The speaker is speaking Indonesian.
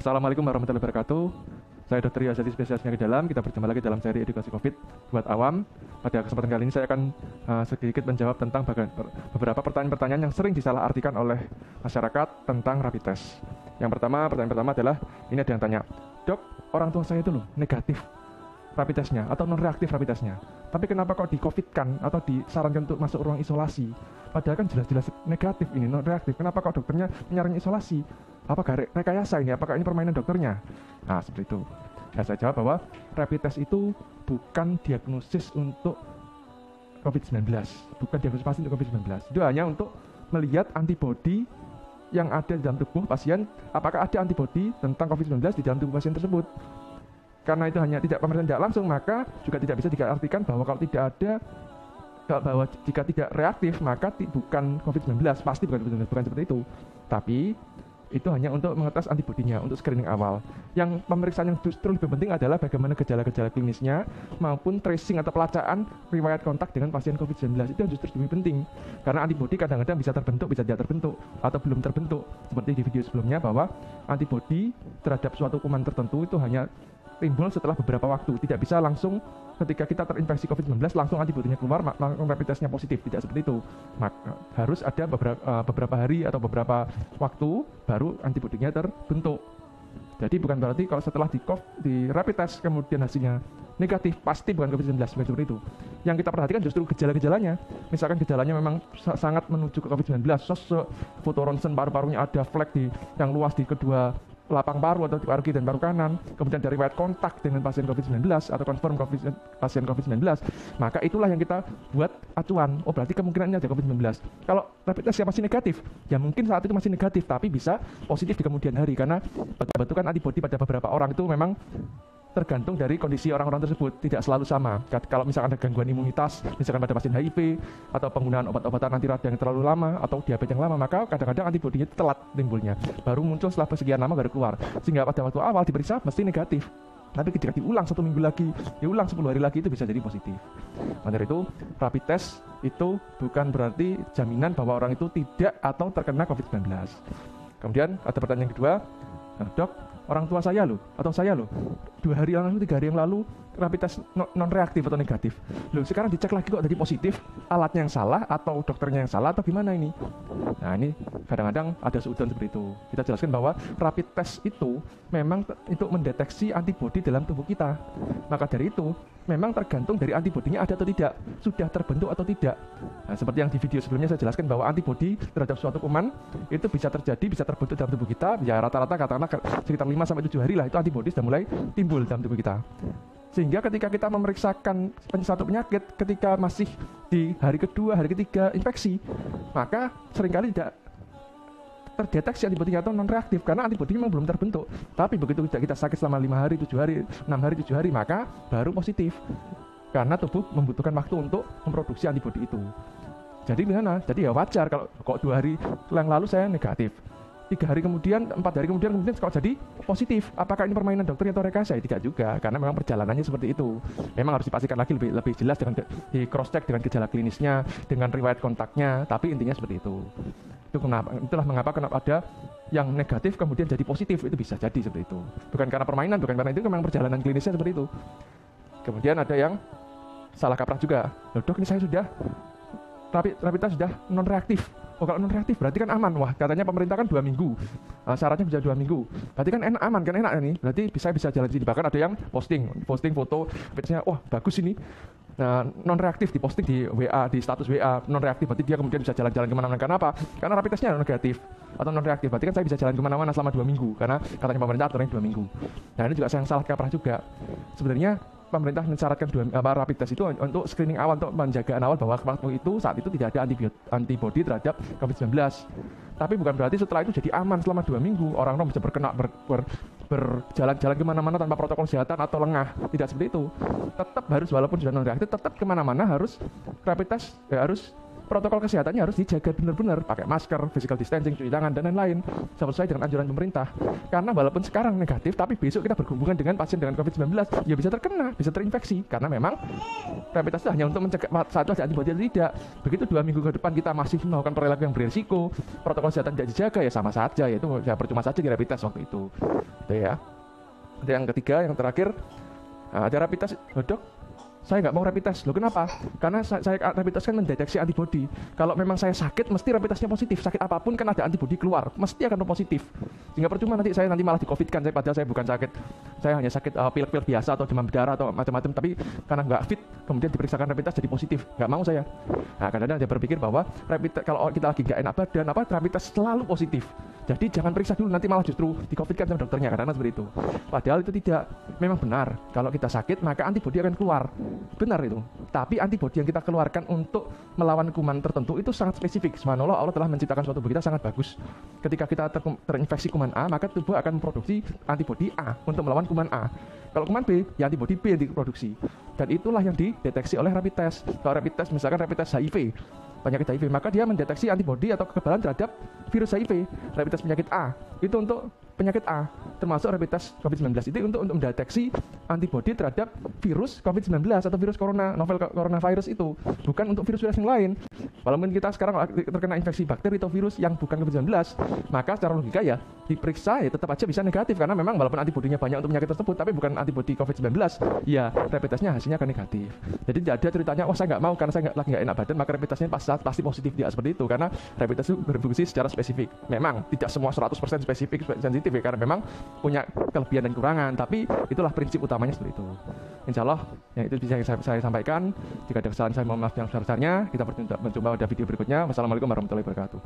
Assalamualaikum warahmatullahi wabarakatuh. Saya Dr. Yazadi, spesialis penyakit dalam. Kita berjumpa lagi dalam seri edukasi COVID buat awam. Pada kesempatan kali ini saya akan sedikit menjawab tentang beberapa pertanyaan-pertanyaan yang sering disalahartikan oleh masyarakat tentang rapid test. Pertanyaan pertama adalah, ini ada yang tanya, "Dok, orang tua saya itu loh negatif rapid testnya atau non reaktif rapid testnya. Tapi kenapa kok di COVID-kan atau disarankan untuk masuk ruang isolasi? Padahal kan jelas-jelas negatif ini, non reaktif. Kenapa kok dokternya menyarankan isolasi? Apakah rekayasa ini? Apakah ini permainan dokternya?" Nah, seperti itu. Ya, saya jawab bahwa rapid test itu bukan diagnosis untuk COVID-19, bukan diagnosis pasti untuk COVID-19. Itu hanya untuk melihat antibodi yang ada di dalam tubuh pasien, apakah ada antibodi tentang COVID-19 di dalam tubuh pasien tersebut. Karena itu hanya pemeriksaan tidak langsung, maka juga tidak bisa diartikan bahwa kalau tidak ada, bahwa jika tidak reaktif maka bukan COVID-19, pasti bukan COVID-19, bukan seperti itu. Tapi itu hanya untuk mengetes antibodinya, untuk screening awal. Yang pemeriksaan yang justru lebih penting adalah bagaimana gejala-gejala klinisnya maupun tracing atau pelacaan riwayat kontak dengan pasien COVID-19. Itu yang justru lebih penting. Karena antibodi kadang-kadang bisa terbentuk, bisa tidak terbentuk, atau belum terbentuk. Seperti di video sebelumnya bahwa antibodi terhadap suatu kuman tertentu itu hanya timbul setelah beberapa waktu, tidak bisa langsung ketika kita terinfeksi COVID-19 langsung antibodinya keluar, langsung rapid testnya positif, tidak seperti itu. Maka harus ada beberapa hari atau beberapa waktu baru antibodinya terbentuk. Jadi bukan berarti kalau setelah di rapid test kemudian hasilnya negatif pasti bukan COVID-19, seperti itu. Yang kita perhatikan justru gejala-gejalanya. Misalkan gejalanya memang sangat menuju ke COVID-19, foto ronsen paru-parunya ada flek yang luas di kedua lapang paru atau paru kiri dan paru kanan, kemudian dari riwayat kontak dengan pasien COVID-19 atau confirm pasien COVID-19, maka itulah yang kita buat acuan. Oh, berarti kemungkinannya ada COVID-19. Kalau rapid test masih negatif, ya mungkin saat itu masih negatif, tapi bisa positif di kemudian hari, karena betul kan antibodi pada beberapa orang itu memang tergantung dari kondisi orang-orang tersebut, tidak selalu sama. Kalau misalkan ada gangguan imunitas, misalkan pada pasien HIV atau penggunaan obat-obatan anti radang yang terlalu lama atau diabetes yang lama, maka kadang-kadang antibodinya telat timbulnya, baru muncul setelah sekian lama baru keluar, sehingga pada waktu awal diperiksa mesti negatif. Tapi ketika diulang 1 minggu lagi, diulang 10 hari lagi, itu bisa jadi positif. Maka dari itu, rapid test itu bukan berarti jaminan bahwa orang itu tidak atau terkena COVID-19. Kemudian ada pertanyaan yang kedua, "Dok, orang tua saya loh, atau saya loh, 2 hari yang lalu, 3 hari yang lalu rapid test non reaktif atau negatif. Loh, sekarang dicek lagi kok jadi positif, alatnya yang salah atau dokternya yang salah atau gimana ini?" Nah, ini kadang-kadang ada seutuhan seperti itu. Kita jelaskan bahwa rapid test itu memang untuk mendeteksi antibodi dalam tubuh kita. Maka dari itu memang tergantung dari antibodinya ada atau tidak, sudah terbentuk atau tidak. Nah, seperti yang di video sebelumnya saya jelaskan bahwa antibodi terhadap suatu kuman itu bisa terbentuk dalam tubuh kita, ya rata-rata katakanlah sekitar 5-7 hari lah, itu antibodi sudah mulai timbul dalam tubuh kita. Sehingga ketika kita memeriksakan suatu penyakit ketika masih di hari kedua, hari ketiga infeksi, maka seringkali tidak terdeteksi antibodinya atau non reaktif karena antibodinya memang belum terbentuk. Tapi begitu kita sakit selama 5 hari, 7 hari, 6 hari, 7 hari, maka baru positif. Karena tubuh membutuhkan waktu untuk memproduksi antibodi itu. Jadi gimana? Jadi ya wajar kalau kok 2 hari yang lalu saya negatif, 3 hari kemudian, 4 hari kemudian kalau jadi positif. Apakah ini permainan dokter atau rekayasa? Tidak juga, karena memang perjalanannya seperti itu. Memang harus dipastikan lagi lebih jelas dengan di cross check dengan gejala klinisnya, dengan riwayat kontaknya. Tapi intinya seperti itu. Itulah mengapa ada yang negatif kemudian jadi positif, itu bisa jadi seperti itu. Bukan karena permainan, bukan karena itu, memang perjalanan klinisnya seperti itu. Kemudian ada yang salah kaprah juga. Loh, Dok, ini saya sudah rapid test sudah non reaktif. Oh, kalau non reaktif berarti kan aman. Wah, katanya pemerintah kan 2 minggu. Syaratnya bisa 2 minggu. Berarti kan aman, kan enak ini. Berarti bisa jalan sini. Bahkan ada yang posting foto, wah, bagus ini. Nah, non reaktif diposting di WA, di status WA non reaktif, berarti dia kemudian bisa jalan-jalan kemana-mana. Kenapa? Karena rapid testnya negatif atau non reaktif, berarti kan saya bisa jalan kemana-mana selama 2 minggu karena katanya pemerintah aturannya 2 minggu. Nah, ini juga saya yang salah kaprah juga. Sebenarnya pemerintah mensyaratkan rapid test itu untuk screening awal, untuk penjagaan awal bahwa waktu itu saat itu tidak ada antibodi terhadap COVID-19. Tapi bukan berarti setelah itu jadi aman selama 2 minggu. Orang-orang bisa berjalan-jalan kemana-mana tanpa protokol kesehatan atau lengah. Tidak seperti itu. Tetap harus, walaupun sudah non reaktif, tetap kemana-mana harus rapid test, harus protokol kesehatannya harus dijaga benar-benar, pakai masker, physical distancing, cuci tangan, dan lain-lain sesuai dengan anjuran pemerintah. Karena walaupun sekarang negatif, tapi besok kita berhubungan dengan pasien dengan COVID-19, ya bisa terkena, bisa terinfeksi, karena memang rapid test itu hanya untuk mencegah saat itu ada antibodi atau tidak. Begitu 2 minggu ke depan kita masih melakukan perilaku yang berisiko, protokol kesehatan tidak dijaga, ya sama saja, ya itu ya percuma saja di rapid test waktu itu. Itu ya. Dan yang ketiga, yang terakhir, ada rapid test, dok, saya nggak mau rapid test. Loh kenapa? Karena saya rapid test kan mendeteksi antibodi. Kalau memang saya sakit, mesti rapid testnya positif. Sakit apapun kan ada antibodi keluar, mesti akan positif. Sehingga percuma nanti malah di COVID kan, padahal saya bukan sakit. Saya hanya sakit pilek-pilek biasa atau demam berdarah atau macam-macam. Tapi karena nggak fit, kemudian diperiksakan rapid test jadi positif. Nggak mau saya. Nah, kadang-kadang dia berpikir bahwa kalau kita lagi nggak enak badan, rapid test selalu positif. Jadi jangan periksa dulu, nanti malah justru di COVID kan sama dokternya, karena seperti itu. Padahal itu tidak, memang benar. Kalau kita sakit, maka antibodi akan keluar. Benar itu. Tapi antibodi yang kita keluarkan untuk melawan kuman tertentu itu sangat spesifik. Subhanallah, Allah telah menciptakan suatu tubuh kita sangat bagus. Ketika kita terinfeksi kuman A, maka tubuh akan memproduksi antibodi A untuk melawan kuman A. Kalau kuman B, ya antibodi B yang diproduksi. Dan itulah yang dideteksi oleh rapid test. Kalau rapid test, misalkan rapid test HIV, penyakit HIV, maka dia mendeteksi antibodi atau kekebalan terhadap virus HIV. Rapid test penyakit A itu untuk penyakit A, termasuk rapid test COVID-19 itu untuk mendeteksi antibodi terhadap virus COVID-19 atau virus corona, novel coronavirus itu, bukan untuk virus-virus yang lain. Walaupun kita sekarang terkena infeksi bakteri atau virus yang bukan COVID-19, maka secara logika ya diperiksa ya tetap aja bisa negatif, karena memang walaupun antibodinya banyak untuk penyakit tersebut, tapi bukan antibodi COVID-19, ya rapid testnya hasilnya akan negatif. Jadi tidak ada ceritanya, oh saya nggak mau karena saya lagi nggak enak badan, maka rapid testnya pasti positif. Tidak seperti itu, karena rapid test itu berfungsi secara spesifik. Memang tidak semua 100% spesifik sensitif ya, karena memang punya kelebihan dan kekurangan, tapi itulah prinsip utamanya seperti itu. Insya Allah yang itu bisa saya sampaikan. Jika ada kesalahan saya mohon maaf yang sebesar-besarnya. Kita berjumpa pada video berikutnya. Wassalamualaikum warahmatullahi wabarakatuh.